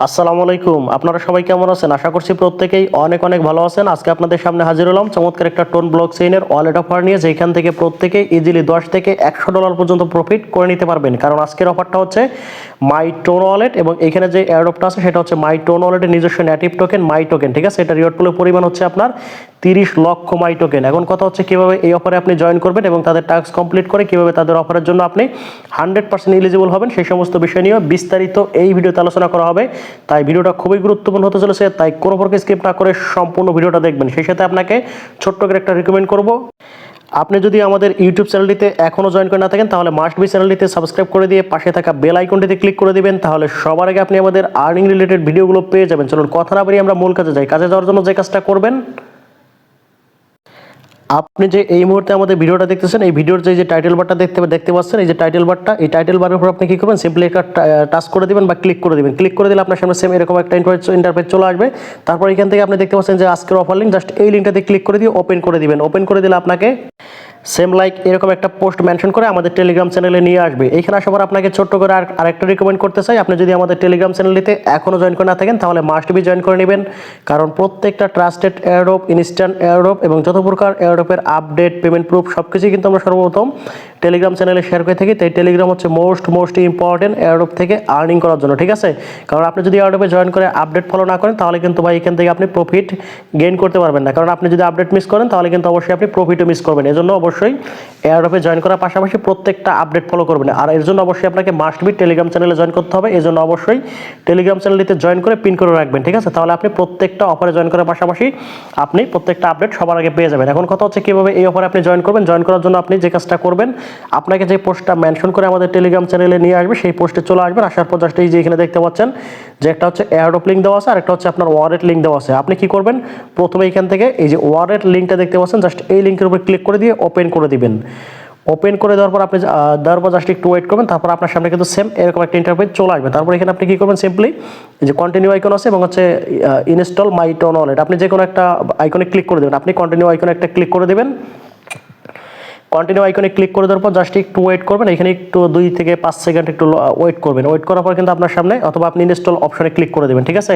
আসসালামু আলাইকুম। আপনারা সবাই কেমন আছেন? আশা করছি প্রত্যেকেই অনেক অনেক ভালো আছেন। আজকে আপনাদের সামনে হাজির হলাম চমৎকার একটা টোন ব্লক চেইনের ওয়ালেট অফার নিয়ে, যেখান থেকে প্রত্যেকেই ইজিলি 10 থেকে $100 পর্যন্ত প্রফিট করে নিতে পারবেন। কারণ আজকের অফারটা হচ্ছে মাই টোন ওয়ালেট, এবং এখানে যে এয়ারড্রপটা আছে সেটা হচ্ছে মাই টোন ওয়ালেটের নিজস্ব নেটিভ টোকেন মাই টোকেন। ঠিক আছে, এটা রিওয়ার্ড পুলের পরিমাণ হচ্ছে আপনার 30 লক্ষ মাই টোকেন। এখন কথা হচ্ছে কিভাবে এই অফারে আপনি জয়েন করবেন এবং তাদের টাস্ক কমপ্লিট করে কিভাবে তাদের অফারের জন্য আপনি 100% এলিজিবল হবেন, সেই সমস্ত বিষয় নিয়ে বিস্তারিত এই ভিডিওতে আলোচনা করা হবে। তাই ভিডিওটা খুবই গুরুত্বপূর্ণ হতে চলেছে, তাই কোনো প্রকার স্কিপ না করে সম্পূর্ণ ভিডিওটা দেখবেন। সেই সাথে আপনাকে ছোট্ট করে একটা রিকমেন্ড করব, আপনি যদি আমাদের ইউটিউব চ্যানেলটিতে এখনও জয়েন করে না থাকেন তাহলে মাস্ট বি চ্যানেলটিতে সাবস্ক্রাইব করে দিয়ে পাশে থাকা বেল আইকনটিতে ক্লিক করে দিবেন। তাহলে সবার আগে আপনি আমাদের আর্নিং রিলেটেড ভিডিওগুলো পেয়ে যাবেন। চলুন কথা না বেরিয়ে আমরা মূল কাজে যাই। কাজে যাওয়ার জন্য যে কাজটা করবেন, আপনি যে এই মুহূর্তে আমাদের ভিডিওটা দেখতেছেন, এই ভিডিওর যে টাইটেল বারটা দেখতে পাচ্ছেন, এই যে টাইটেল বারটা, এই টাইটেল বারের উপর আপনি কি করবেন, সিম্পলি একটা টাচ করে দিবেন বা ক্লিক করে দিবেন। ক্লিক করে দিলে আপনার সামনে সেম এরকম একটা ইন্টারফেস চলে আসবে। তারপর এখান থেকে আপনি দেখতে পাচ্ছেন যে আজকের অফার লিঙ্ক, জাস্ট এই লিঙ্কটাতে ক্লিক করে দিয়ে ওপেন করে দিবেন। ওপেন করে দিলে আপনাকে সেম লাইক এরকম একটা পোস্ট মেনশন করে আমাদের টেলিগ্রাম চ্যানেলে নিয়ে আসবে। এইখানে আসার পর আপনাকে ছোট্ট করে আরেকটা রিকমেন্ড করতে চাই, আপনি যদি আমাদের টেলিগ্রাম চ্যানেলটিতে এখনও জয়েন করে না থাকেন তাহলে মাস্ট বি জয়েন করে নেবেন। কারণ প্রত্যেকটা ট্রাস্টেড এয়ারড্রপ, ইনস্ট্যান্ট এয়ারড্রপ এবং যত প্রকার এয়ারড্রপের আপডেট, পেমেন্ট প্রুফ সবকিছুই কিন্তু আমরা সর্বপ্রথম টেলিগ্রাম চ্যানেলে শেয়ার করে থাকি। তাই টেলিগ্রাম হচ্ছে মোস্ট ইম্পর্টেন্ট এয়ারড্রপ থেকে আর্নিং করার জন্য। ঠিক আছে, কারণ আপনি যদি এয়ারড্রপে জয়েন করে আপডেট ফলো না করেন তাহলে কিন্তু ভাই এখান থেকে আপনি প্রফিট গেইন করতে পারবেন না। কারণ আপনি যদি আপডেট মিস করেন তাহলে কিন্তু অবশ্যই আপনি প্রফিটও মিস করবেন। এজন্য অবশ্যই এয়ারড্রপে জয়েন করার পাশাপাশি প্রত্যেকটা আপডেট ফলো করবেন। আর এর জন্য অবশ্যই আপনাকে মাস্ট বি টেলিগ্রাম চ্যানেলে জয়েন করতে হবে। এই জন্য অবশ্যই টেলিগ্রাম চ্যানেলটিতে জয়েন করে পিন করে রাখবেন। ঠিক আছে, তাহলে আপনি প্রত্যেকটা অফারে জয়েন করার পাশাপাশি আপনি প্রত্যেকটা আপডেট সবার আগে পেয়ে যাবেন। এখন কথা হচ্ছে কিভাবে এই অফারে আপনি জয়েন করবেন। জয়েন করার জন্য আপনি যে কাজটা করবেন, আপনাকে যে পোস্টটা মেনশন করে আমাদের টেলিগ্রাম চ্যানেলে নিয়ে আসবে সেই পোস্টে চলে আসবেন। আসার পর জাস্ট এই যে এখানে দেখতে পাচ্ছেন যে একটা হচ্ছে এয়ারড্রপ লিঙ্ক দেওয়া আছে আর একটা হচ্ছে আপনার ওয়ালেট লিঙ্ক দেওয়া আছে। আপনি কি করবেন, প্রথমে এখান থেকে এই যে ওয়ালেট লিঙ্কটা দেখতে পাচ্ছেন, জাস্ট এই লিঙ্কের উপর ক্লিক করে দিয়ে ওপেন করে দিবেন। ওপেন করে দেওয়ার পর আপনি জাস্ট একটু ওয়েট করবেন। তারপর আপনার সামনে কিন্তু সেম এরকম একটা ইন্টারফেস চলে আসবে। তারপর এখানে আপনি কি করবেন, সিম্পলি যে কন্টিনিউ আইকন আছে এবং হচ্ছে ইনস্টল মাই টোন ওয়ালেট, আপনি যে কোনো একটা আইকনে ক্লিক করে দেবেন। আপনি কন্টিনিউ আইকনে একটা ক্লিক করে দেবেন। কন্টিনিউ আইকনে ক্লিক করে দেওয়ার পর জাস্ট একটু ওয়েট করবেন। এখানে একটু 2 থেকে 5 সেকেন্ড একটু ওয়েট করবেন। ওয়েট করার পর কিন্তু আপনার সামনে, অথবা আপনি ইনস্টল অপশনে ক্লিক করে দেবেন। ঠিক আছে,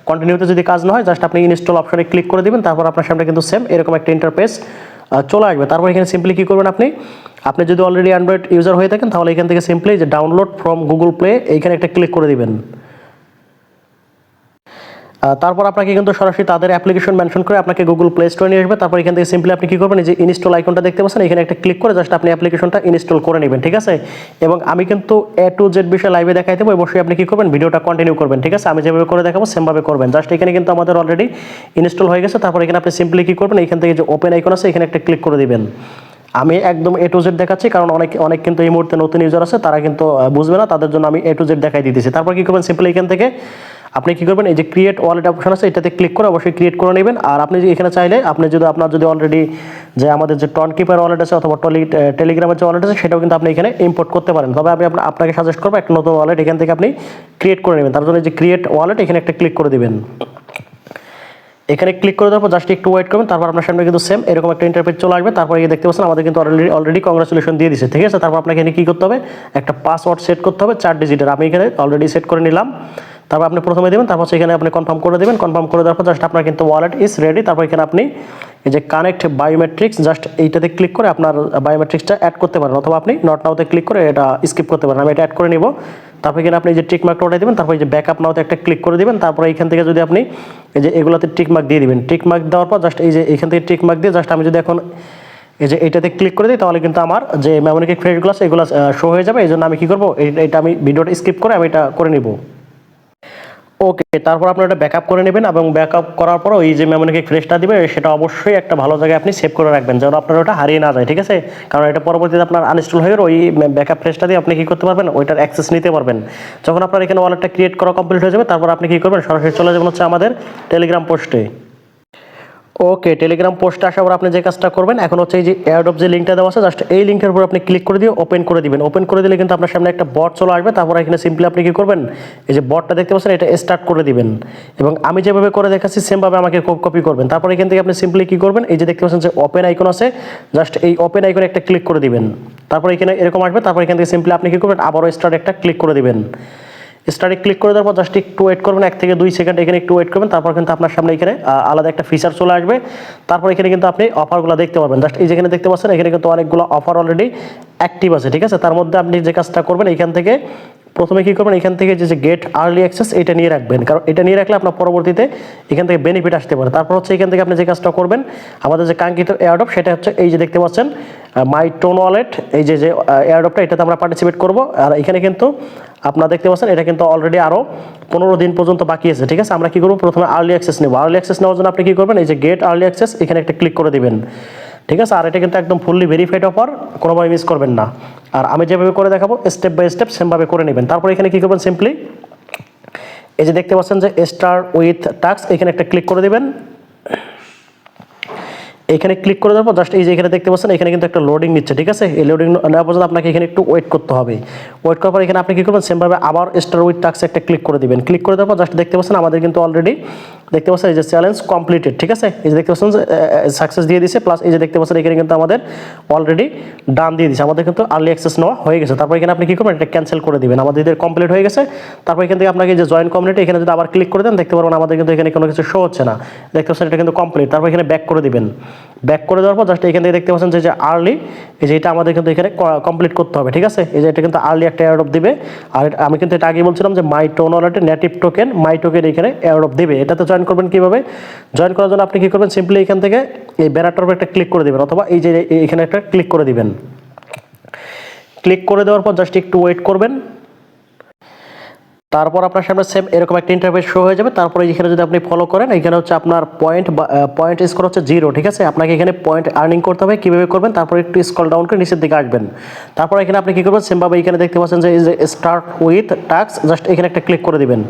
কন্টিনিউতে যদি কাজ না হয় জাস্ট আপনি ইনস্টল অপশনে ক্লিক করে দেবেন। তারপর আপনার সামনে কিন্তু সেম এরকম একটা ইন্টারফেস চলে আসবে। তারপর এখানে সিম্পলি কী করবেন, আপনি যদি অলরেডি অ্যান্ড্রয়েড ইউজার হয়ে থাকেন তাহলে এখান থেকে সিম্পলি যে ডাউনলোড ফ্রম গুগল প্লে এইখানে একটা ক্লিক করে দিবেন। তারপর আপনাকে কিন্তু সরাসরি তাদের অ্যাপ্লিকেশন মেনশন করে আপনাকে গুগল প্লে স্টোরে নিয়ে আসবে। তারপর এখান থেকে সিম্পলি আপনি কী করবেন, এই যে ইনস্টল আইকনটা দেখতে পাচ্ছেন এখানে একটা ক্লিক করে জাস্ট আপনি অ্যাপ্লিকেশনটা ইনস্টল করে নেবেন। ঠিক আছে, এবং আমি কিন্তু A to Z বিষয়ে লাইভে দেখাই দেবো। অবশ্যই আপনি কী করবেন, ভিডিওটা কন্টিনিউ করবেন। ঠিক আছে, আমি যেভাবে করে দেখাবো সেমভাবে করবেন। জাস্ট এখানে কিন্তু আমাদের অলরেডি ইনস্টল হয়ে গেছে। তারপর এখানে আপনি সিম্পলি কী করবেন, এখান থেকে যে ওপেন আইকন আছে এখানে একটা ক্লিক করে দিবেন। আমি একদম A to Z দেখাচ্ছি, কারণ অনেক কিন্তু এই মুহূর্তে নতুন ইউজার আছে, তারা কিন্তু বুঝবে না, তাদের জন্য আমি A to Z দেখাই দিতেছি। তারপর কী করবেন, সিম্পলি এখান থেকে আপনি কী করবেন, এই যে ক্রিয়েট ওয়ালেট অপশন আছে এটাতে ক্লিক করে অবশ্যই ক্রিয়েট করে নেবেন। আর আপনি এখানে চাইলে আপনার যদি অলরেডি যে আমাদের যে টন কিপার ওয়ালেট আছে অথবা টেলিগ্রামের যে ওয়ালেট আছে সেটাও কিন্তু আপনি এখানে ইম্পোর্ট করতে পারেন। তবে আমি আপনাকে সাজেস্ট করবো একটা নতুন ওয়ালেট এখান থেকে আপনি ক্রিয়েট করে নেবেন। তার জন্য যে ক্রিয়েট ওয়ালেট এখানে একটা ক্লিক করে দেবেন। এখানে ক্লিক করে দেওয়ার পর জাস্ট একটু ওয়েট করবেন। তারপর আপনার সামনে কিন্তু সেম এরকম একটা ইন্টারফেস চলে আসবে। তারপর এই দেখতে পাচ্ছেন আমাদের কিন্তু অলরেডি কংগ্রাচুলেশন দিয়ে দিচ্ছে। ঠিক আছে, তারপর আপনাকে এখানে কী করতে হবে, একটা পাসওয়ার্ড সেট করতে হবে 4 ডিজিটের। আমি এখানে অলরেডি সেট করে নিলাম। তারপর আপনি প্রথমে দেবেন, তারপর সেখানে আপনি কনফার্ম করে দেবেন। কনফার্ম করে দেওয়ার পর জাস্ট আপনার কিন্তু ওয়ালেট ইজ রেডি। তারপর এখানে আপনি এই যে কানেক্ট বায়োমেট্রিক্স, জাস্ট এইটাতে ক্লিক করে আপনার বায়োমেট্রিক্সটা অ্যাড করতে পারেন, অথবা আপনি নট নাওতে ক্লিক করে এটা স্কিপ করতে পারেন। আমি এটা অ্যাড করে নিব। তারপর এখানে আপনি যে টিক মার্কটা উঠাই দেবেন। তারপর এই যে ব্যাকআপ নাওতে একটা ক্লিক করে দিবেন। তারপর এইখান থেকে যদি আপনি এই যে এগুলোতে টিক মার্ক দিয়ে দিবেন। টিক মার্ক দেওয়ার পর জাস্ট এই যে এইখান থেকে টিক মার্ক দিয়ে জাস্ট আমি যদি এখন এই যে এইটাতে ক্লিক করে দিই তাহলে কিন্তু আমার যে মেমোরিক ক্রেডিটগুলো আছে এগুলো শো হয়ে যাবে। এই জন্য আমি কী করবো, এটা আমি ভিডিওটা স্কিপ করে আমি এটা করে নিব। ওকে, তারপর আপনার এটা ব্যাকআপ করে নেবেন এবং ব্যাকআপ করার পর ওই যে মেমোরিকে ফ্রেশটা দিবে সেটা অবশ্যই একটা ভালো জায়গায় আপনি সেভ করে রাখবেন, যেন আপনার ওটা হারিয়ে না যায়। ঠিক আছে, কারণ এটা পরবর্তীতে আপনার আনইনস্টল হয়ে গেলে ওই ব্যাকআপ ফ্রেশটা দিয়ে আপনি কী করতে পারবেন, ওইটার অ্যাক্সেস নিতে পারবেন। যখন আপনার এখানে ওয়ালেটটা ক্রিয়েট করা কমপ্লিট হয়ে যাবে তারপর আপনি কী করবেন, সরাসরি চলে যাবেন হচ্ছে আমাদের টেলিগ্রাম পোস্টে। ওকে, টেলিগ্রাম পোস্টে আসার পর আপনি যে কাজটা করবেন, এখন হচ্ছে এই যে এয়ারড্রপ যে লিঙ্কটা দেওয়া আছে জাস্ট এই লিঙ্কের উপর আপনি ক্লিক করে দিয়ে ওপেন করে দিবেন। ওপেন করে দিলে কিন্তু আপনার সামনে একটা বট চলে আসবে। তারপর এখানে সিম্পলি আপনি কী করবেন, এই যে বটটা দেখতে পাচ্ছেন এটা স্টার্ট করে দিবেন এবং আমি যেভাবে করে দেখাচ্ছি সেমভাবে আমাকে কপি করবেন। তারপর এখান থেকে আপনি সিম্পলি কী করবেন, এই যে দেখতে পাচ্ছেন যে ওপেন আইকন আছে জাস্ট এই ওপেন আইকনে একটা ক্লিক করে দিবেন। তারপর এখানে এরকম আসবে। তারপর এখান থেকে সিম্পলি আপনি কী করবেন, আবারও স্টার্ট একটা ক্লিক করে দিবেন। স্টার্টে ক্লিক করে দেওয়ার পর জাস্ট একটু ওয়েট করবেন, 1 থেকে 2 সেকেন্ড এখানে একটু ওয়েট করবেন। তারপর কিন্তু আপনার সামনে এখানে আলাদা একটা ফিচার চলে আসবে। তারপর এখানে কিন্তু আপনি অফারগুলো দেখতে পাবেন। জাস্ট এই যেখানে দেখতে পাচ্ছেন এখানে কিন্তু অনেকগুলো অফার অলরেডি অ্যাক্টিভ আছে, ঠিক আছে। তার মধ্যে আপনি যে কাজটা করবেন এখান থেকে প্রথমে কি করবেন, এখান থেকে যে গেট আর্লি অ্যাক্সেস এটা নিয়ে রাখবেন, কারণ এটা নিয়ে রাখলে আপনার পরবর্তীতে এখান থেকে বেনিফিট আসতে পারে। তারপর হচ্ছে এখান থেকে আপনি যে কাজটা করবেন, আমাদের যে কাঙ্ক্ষিত এয়ারড্রপ সেটা হচ্ছে এই যে দেখতে পাচ্ছেন মাই টোন ওয়ালেট, এই যে এয়ারড্রপটা এটাতে আমরা পার্টিসিপেট করব। আর এখানে কিন্তু আপনারা দেখতে পাচ্ছেন এটা কিন্তু অলরেডি আরও 15 দিন পর্যন্ত বাকি আছে, ঠিক আছে। আমরা কি করবো, প্রথমে আর্লি অ্যাক্সেস নেব। আর্লি অ্যাক্সেস নেওয়ার জন্য আপনি কি করবেন, এই যে গেট আর্লি অ্যাক্সেস এখানে একটা ক্লিক করে দিবেন, ঠিক আছে। আর এটা কিন্তু একদম ফুললি ভেরিফাইড অফার, কোনোভাবে মিস করবেন না। আর আমি যেভাবে করে দেখাবো স্টেপ বাই স্টেপ সেমভাবে করে নেবেন। তারপর এখানে কি করবেন, সিম্পলি এই যে দেখতে পাচ্ছেন যে স্টার উইথ টাস্ক এখানে একটা ক্লিক করে দিবেন। এখানে ক্লিক করে দেওয়ার পর জাস্ট এই যে এখানে দেখতে পাচ্ছেন এখানে কিন্তু একটা লোডিং নিচ্ছে, ঠিক আছে। এই লোডিং নেওয়া পর্যন্ত আপনাকে এখানে একটু ওয়েট করতে হবে। ওয়েট করার পর এখানে আপনি কী করবেন, সেমভাবে আবার স্টার উইথ টাস্কে একটা ক্লিক করে দিবেন। ক্লিক করে দেওয়ার পর জাস্ট দেখতে পাচ্ছেন আমাদের কিন্তু অলরেডি দেখতে পাচ্ছেন এই যে চ্যালেঞ্জ কমপ্লিটেড, ঠিক আছে। এই যে দেখতে পাচ্ছেন সাকসেস দিয়ে দিয়েছে, প্লাস এই যে দেখতে পাচ্ছেন এখানে কিন্তু আমাদের অলরেডি ডান দিয়ে দিয়েছে, আমাদের কিন্তু আর্লি অ্যাক্সেস নেওয়া হয়ে গেছে। তারপর এখানে আপনি কী করবেন, এটা ক্যান্সেল করে দিবেন, আমাদের কমপ্লিট হয়ে গেছে। তারপর এখান থেকে আপনাকে যে জয়েন কমিউনিটি এখানে যদি আবার ক্লিক করে দেন দেখতে পারবেন আমাদের কিন্তু এখানে কোনো কিছু শো হচ্ছে না, দেখতে পাচ্ছেন এটা কিন্তু কমপ্লিট। তারপর এখানে ব্যাক করে দিবেন। ব্যাক করে দেওয়ার পর জাস্ট এখান থেকে দেখতে পাচ্ছেন যে আর্লি, এই যে এটা আমাদের কিন্তু এখানে কমপ্লিট করতে হবে, ঠিক আছে। এই যে এটা কিন্তু আর্লি একটা এয়ারড্রপ দিবে। আর আমি কিন্তু এটা আগে বলছিলাম যে মাই টোন ওয়ালেটে নেটিভ টোকেন মাই টোকেন এখানে এয়ারড্রপ দিবে। এটাতে জয়েন করবেন কীভাবে, জয়েন করার জন্য আপনি কী করবেন, সিম্পলি এখান থেকে এই ব্যানারটার উপর একটা ক্লিক করে দেবেন, অথবা এই যে এখানে একটা ক্লিক করে দিবেন। ক্লিক করে দেওয়ার পর জাস্ট একটু ওয়েট করবেন। তারপর আপনার সামনে সেম এরকম একটা ইন্টারফেস শো হয়ে যাবে। তারপরে এখানে যদি আপনি ফলো করেন, এখানে হচ্ছে আপনার পয়েন্ট স্কোর হচ্ছে 0, ঠিক আছে। আপনাকে এখানে পয়েন্ট আর্নিং করতে হবে, কীভাবে করবেন, তারপর একটু স্ক্রল ডাউন করে নিচের দিকে আসবেন। তারপর এখানে আপনি কী করবেন, সেমভাবে এখানে দেখতে পাচ্ছেন যে স্টার্ট উইথ টাস্ক, জাস্ট এখানে একটা ক্লিক করে দিবেন।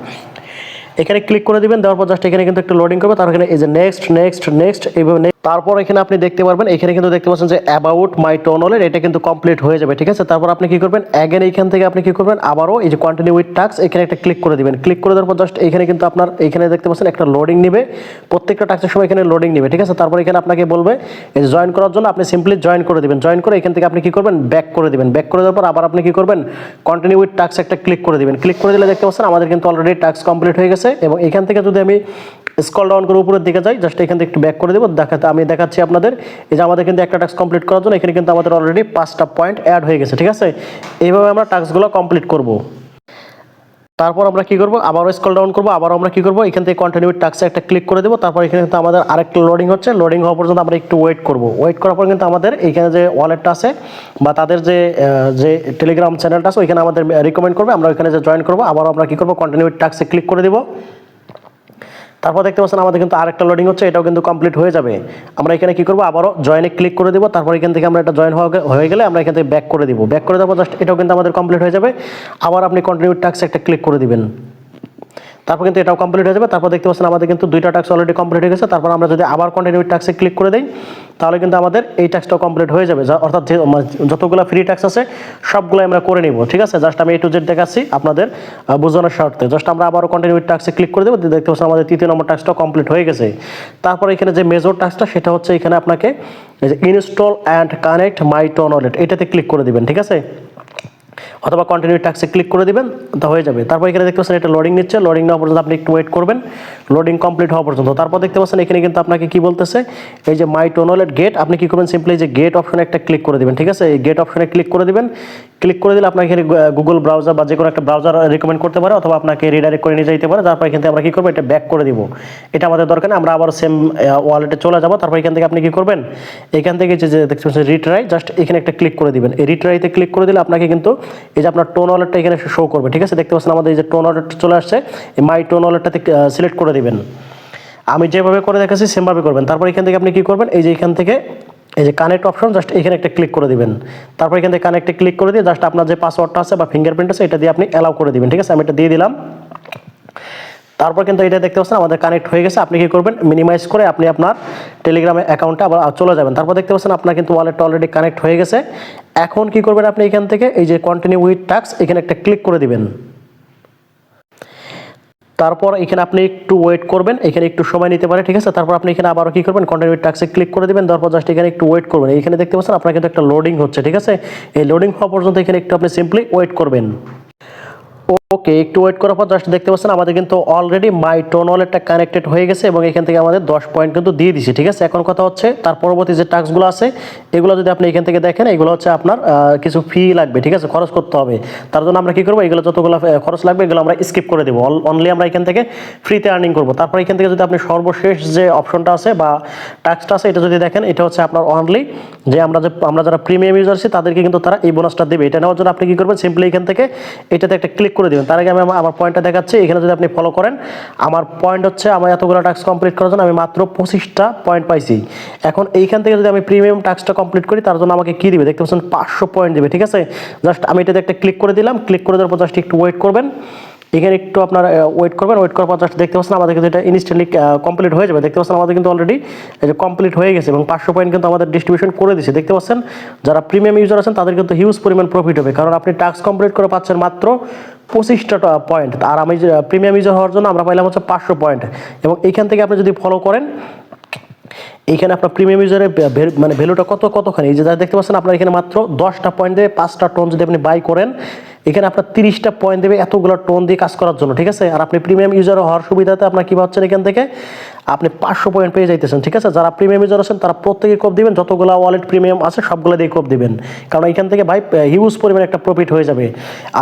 এখানে ক্লিক করে দিবেন, দেওয়ার পর জাস্ট এখানে কিন্তু একটু লোডিং করবে। তারপর এখানে এই যে নেক্সট নেক্সট নেক্সট এইভাবে। তারপর এখানে আপনি দেখতে পারবেন এখানে কিন্তু দেখতে পাচ্ছেন যে অ্যাবাউট মাই টোন ওয়ালেট এটা কিন্তু কমপ্লিট হয়ে যাবে, ঠিক আছে। তারপর আপনি কি করবেন, অ্যাগেন এইখান থেকে আপনি কি করবেন, আবারও এই যে কন্টিনিউ উইথ টাস্ক এখানে একটা ক্লিক করে দিবেন। ক্লিক করে দেওয়ার পর জাস্ট এখানে কিন্তু আপনার এখানে দেখতে পাচ্ছেন একটা লোডিং নেবে, প্রত্যেকটা টাস্কের সময় এখানে লোডিং নেবে, ঠিক আছে। তারপর এখানে আপনাকে বলবে এই যে জয়েন করার জন্য আপনি সিম্পলি জয়েন করে দিবেন। জয়েন করে এখান থেকে আপনি কি করবেন, ব্যাক করে দিবেন। ব্যাক করে দেওয়ার পর আবার আপনি কি করবেন, কন্টিনিউ উইথ টাস্ক একটা ক্লিক করে দিবেন। ক্লিক করে দিলে দেখতে পাচ্ছেন আমাদের কিন্তু অলরেডি টাস্ক কমপ্লিট হয়ে গেছে। এবং এখান থেকে যদি আমি স্ক্রল ডাউন করে উপরের দিকে যাই, জাস্ট এখান থেকে একটু ব্যাক করে দেবো, আমি দেখাচ্ছি আপনাদের। এই যে আমাদের কিন্তু একটা টাস্ক কমপ্লিট করার জন্য এখানে কিন্তু আমাদের অলরেডি 5টা পয়েন্ট অ্যাড হয়ে গেছে, ঠিক আছে। এইভাবে আমরা টাস্কগুলো কমপ্লিট করব। তারপর আমরা কি করব, আবারও স্ক্রল ডাউন করব, আবারও আমরা কি করব, এখান থেকে কন্টিনিউ টাস্কে একটা ক্লিক করে দেবো। তারপর এখানে কিন্তু আমাদের আরেকটা লোডিং হচ্ছে, লোডিং হওয়া পর্যন্ত আমরা একটু ওয়েট করব। ওয়েট করার পর কিন্তু আমাদের এখানে যে ওয়ালেটটা আছে বা তাদের যে টেলিগ্রাম চ্যানেলটা আছে ওইখানে আমাদের রিকমেন্ড করবে, আমরা ওইখানে যে জয়েন করবো। আবারও আমরা কি করব, কন্টিনিউ টাস্কে ক্লিক করে দেবো। তারপর দেখতে পাচ্ছেন আমাদের কিন্তু আরেকটা লোডিং হচ্ছে, এটাও কিন্তু কমপ্লিট হয়ে যাবে। আমরা এখানে কি করব, আবারও জয়েনে ক্লিক করে দেবো। তারপর এখান থেকে আমরা এটা জয়েন হয়ে গেলে আমরা এখান থেকে ব্যাক করে দিব। ব্যাক করে দেবো, জাস্ট এটাও কিন্তু আমাদের কমপ্লিট হয়ে যাবে। আবার আপনি কন্টিনিউ টাস্কে একটা ক্লিক করে দিবেন, তারপর কিন্তু এটাও কমপ্লিট হয়ে যাবে। তারপর দেখতে পাচ্ছেন আমাদের কিন্তু 2টা টাস্ক অলরেডি কমপ্লিট হয়ে গেছে। তারপর আমরা যদি আবার কন্টিনিউ টাস্কে ক্লিক করে দিই তাহলে কিন্তু আমাদের এই টাস্কটাও কমপ্লিট হয়ে যাবে। অর্থাৎ যতগুলো ফ্রি টাস্ক আছে সবগুলো আমরা করে নিব, ঠিক আছে। জাস্ট আমি A to Z দেখাচ্ছি আপনাদের বোঝানোর স্বার্থে। জাস্ট আমরা আবারও কন্টিনিউ টাস্কে ক্লিক করে দেবো, দেখতে পাচ্ছেন আমাদের 3য় নম্বর টাস্কটাও কমপ্লিট হয়ে গেছে। তারপর এখানে যে মেজর টাস্কটা সেটা হচ্ছে এখানে আপনাকে install and connect my tone wallet এটাতে ক্লিক করে দিবেন, ঠিক আছে। অথবা কন্টিনিউ টাস্কে ক্লিক করে দিবেন, তা হয়ে যাবে। তারপর এখানে দেখতে পাচ্ছেন এটা লোডিং নিচ্ছে, লোডিং নেওয়া পর্যন্ত আপনি একটু ওয়েট করবেন, লোডিং কমপ্লিট হওয়া পর্যন্ত। তারপর দেখতে পাচ্ছেন এখানে কিন্তু আপনাকে কি বলতেছে, এই যে মাই টোন ওয়ালেট গেট, আপনি কি করবেন, সিম্পলি যে গেট অপশনে একটা ক্লিক করে দিবেন, ঠিক আছে। এই গেট অপশনে ক্লিক করে দিবেন। ক্লিক করে দিলে আপনাকে এখানে গুগল ব্রাউজার বা যে কোনো একটা ব্রাউজার রিকমেন্ড করতে পারে, অথবা আপনাকে রিডাইরেক্ট করে নিয়ে যেতে পারে। তারপর এখান থেকে আমরা কি করবো, এটা ব্যাক করে দিব। এটা আমাদের দরকার নেই, আমরা আবার সেম ওয়ালেটে চলে যাব। তারপর এখান থেকে আপনি কি করবেন, এখান থেকে যে দেখতে পাচ্ছেন রিট্রাই, জাস্ট এখানে একটা ক্লিক করে দিবেন। এই রিট্রাইতে ক্লিক করে দিলে আপনাকে কিন্তু এই যে আপনার টোন ওয়ালেটটা এখানে শো করবে, ঠিক আছে। দেখতে পাচ্ছেন আমাদের এই যে টোন ওয়ালেট চলে আসছে, এই মাই টোন ওয়ালেটটাতে সিলেক্ট করে দিবেন। আমি যেভাবে করে দেখাচ্ছি সেমভাবে করবেন। তারপর এখান থেকে আপনি কি করবেন, এই যে এখান থেকে এই যে কানেক্ট অপশন, জাস্ট এখানে একটা ক্লিক করে দিবেন। তারপর এখান থেকে কানেক্টে ক্লিক করে দিয়ে জাস্ট আপনার যে পাসওয়ার্ডটা আছে বা ফিঙ্গারপ্রিন্ট আছে এটা দিয়ে আপনি অ্যালাউ করে দিবেন, ঠিক আছে। আমি এটা দিয়ে দিলাম। তারপর কিন্তু এটা দেখতে পাচ্ছেন আমাদের কানেক্ট হয়ে গেছে। আপনি কি করবেন, মিনিমাইজ করে আপনি আপনার টেলিগ্রামে অ্যাকাউন্টে আবার চলে যাবেন। তারপর দেখতে পাচ্ছেন আপনার কিন্তু ওয়ালেটটা অলরেডি কানেক্ট হয়ে গেছে। এখন কি করবেন, আপনি এখান থেকে এই যে কন্টিনিউ উইথ টাস্ক এখানে একটা ক্লিক করে দিবেন। তারপর এখানে আপনি একটু ওয়েট করবেন, এখানে একটু সময় নিতে পারে, ঠিক আছে। তারপর আপনি এখানে আবারও কি করবেন, কন্টিনিউ টাস্কে ক্লিক করে দিবেন। তারপর জাস্ট এখানে একটু ওয়েট করবেন। এখানে দেখতে পাচ্ছেন আপনার কিন্তু একটা লোডিং হচ্ছে, ঠিক আছে। এই লোডিং হওয়া পর্যন্ত এখানে একটু আপনি সিম্পলি ওয়েট করবেন। ওকে, একটু ওয়েট করার পর জাস্ট দেখতে পাচ্ছেন আমাদের কিন্তু অলরেডি মাই টোন ওয়ালেটটা কানেক্টেড হয়ে গেছে এবং এখান থেকে আমাদের 10 পয়েন্ট কিন্তু দিয়ে দিছে। ঠিক আছে, এখন কথা হচ্ছে তার পরবর্তী যে টাস্কগুলো আছে এগুলো যদি আপনি এখান থেকে দেখেন, এগুলো হচ্ছে আপনার কিছু ফি লাগবে। ঠিক আছে, খরচ করতে হবে। তার জন্য আমরা কি করবো, এগুলো যতগুলো খরচ লাগবে এগুলো আমরা স্কিপ করে দেবো। অনলি আমরা এখান থেকে ফ্রিতে আর্নিং করবো। তারপর এখান থেকে যদি আপনি সর্বশেষ যে অপশনটা আছে বা টাস্কটা আছে এটা যদি দেখেন, এটা হচ্ছে আপনার অনলি যে আমরা যারা প্রিমিয়াম ইউজার আছি তাদেরকে কিন্তু তারা এই বোনাসটা দেবে। এটা নেওয়ার জন্য আপনি কি করবেন, সিম্পলি এখান থেকে এটাতে একটা ক্লিক করে দেবেন। তার আগে আমি আমার পয়েন্টটা দেখাচ্ছি। এখানে যদি আপনি ফলো করেন, আমার পয়েন্ট হচ্ছে আমার এতগুলো টাস্ক কমপ্লিট করার জন্য আমি মাত্র 25টা পয়েন্ট পাইছি। এখন এইখান থেকে যদি আমি প্রিমিয়াম টাস্কটা কমপ্লিট করি তার জন্য আমাকে কি দিবে দেখতে পাচ্ছেন, 500 পয়েন্ট দিবে। ঠিক আছে, জাস্ট আমি এটাতে একটা ক্লিক করে দিলাম। ক্লিক করে দেওয়ার পর জাস্ট একটু ওয়েট করবেন। এখানে একটু আপনার ওয়েট করবেন। ওয়েট করার পর জাস্ট দেখতে পাচ্ছেন আমাদের কিন্তু এটা ইনস্ট্যান্টলি কমপ্লিট হয়ে যাবে। দেখতে পাচ্ছেন আমাদের কিন্তু অলরেডি এই যে কমপ্লিট হয়ে গেছে এবং 500 পয়েন্ট কিন্তু আমাদের ডিস্ট্রিবিউশন করে দিয়েছে। দেখতে পাচ্ছেন যারা প্রিমিয়াম ইউজার আছেন তাদের কিন্তু হিউজ পরিমাণ প্রফিট হবে, কারণ আপনি টাস্ক কমপ্লিট করে পাচ্ছেন মাত্র 25টা পয়েন্ট। আর আমি প্রিমিয়াম ইউজার হওয়ার জন্য আমরা পাইলাম হচ্ছে 500 পয়েন্ট। এবং এইখান থেকে আপনি যদি ফলো করেন, এইখানে আপনার প্রিমিয়াম ইউজারের মানে ভ্যালুটা কতখানি, এই যে দেখতে পাচ্ছেন আপনার এখানে মাত্র 10টা পয়েন্ট দেবে। 5টা টোন যদি আপনি বাই করেন, এখানে আপনার 30টা পয়েন্ট দেবে এতগুলো টোন দিয়ে কাজ করার জন্য। ঠিক আছে, আর আপনি প্রিমিয়াম ইউজার হওয়ার সুবিধাতে আপনার কি পাচ্ছেন, এখান থেকে আপনি 500 পয়েন্ট পেয়ে যাইতেছেন। ঠিক আছে, যারা প্রিমিয়াম ইউজার আছেন তারা প্রত্যেকে কোপ দিবেন, যতগুলো ওয়ালেট প্রিমিয়াম আছে সবগুলো দিয়ে কোপ দিবেন, কারণ এখান থেকে ভাই হিউজ পরিমাণে একটা প্রফিট হয়ে যাবে।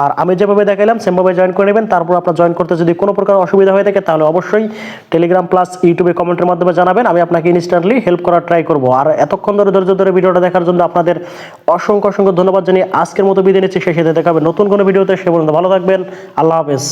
আর আমি যেভাবে দেখাইলাম সেমভাবে জয়েন করে নেবেন। তারপর আপনার জয়েন করতে যদি কোনো প্রকার অসুবিধা হয়ে থাকে তাহলে অবশ্যই টেলিগ্রাম প্লাস ইউটিউবে কমেন্টের মাধ্যমে জানাবেন, আমি আপনাকে ইনস্ট্যান্টলি হেল্প করার ট্রাই করবো। আর এতক্ষণ ধৈর্য ধরে ভিডিওটা দেখার জন্য আপনাদের অসংখ্য ধন্যবাদ জানিয়ে আজকের মতো বিদায় নিচ্ছি। সেই সাথে দেখা হবে নতুন কোনো ভিডিওতে। সে পর্যন্ত ভালো থাকবেন। আল্লাহ হাফেজ।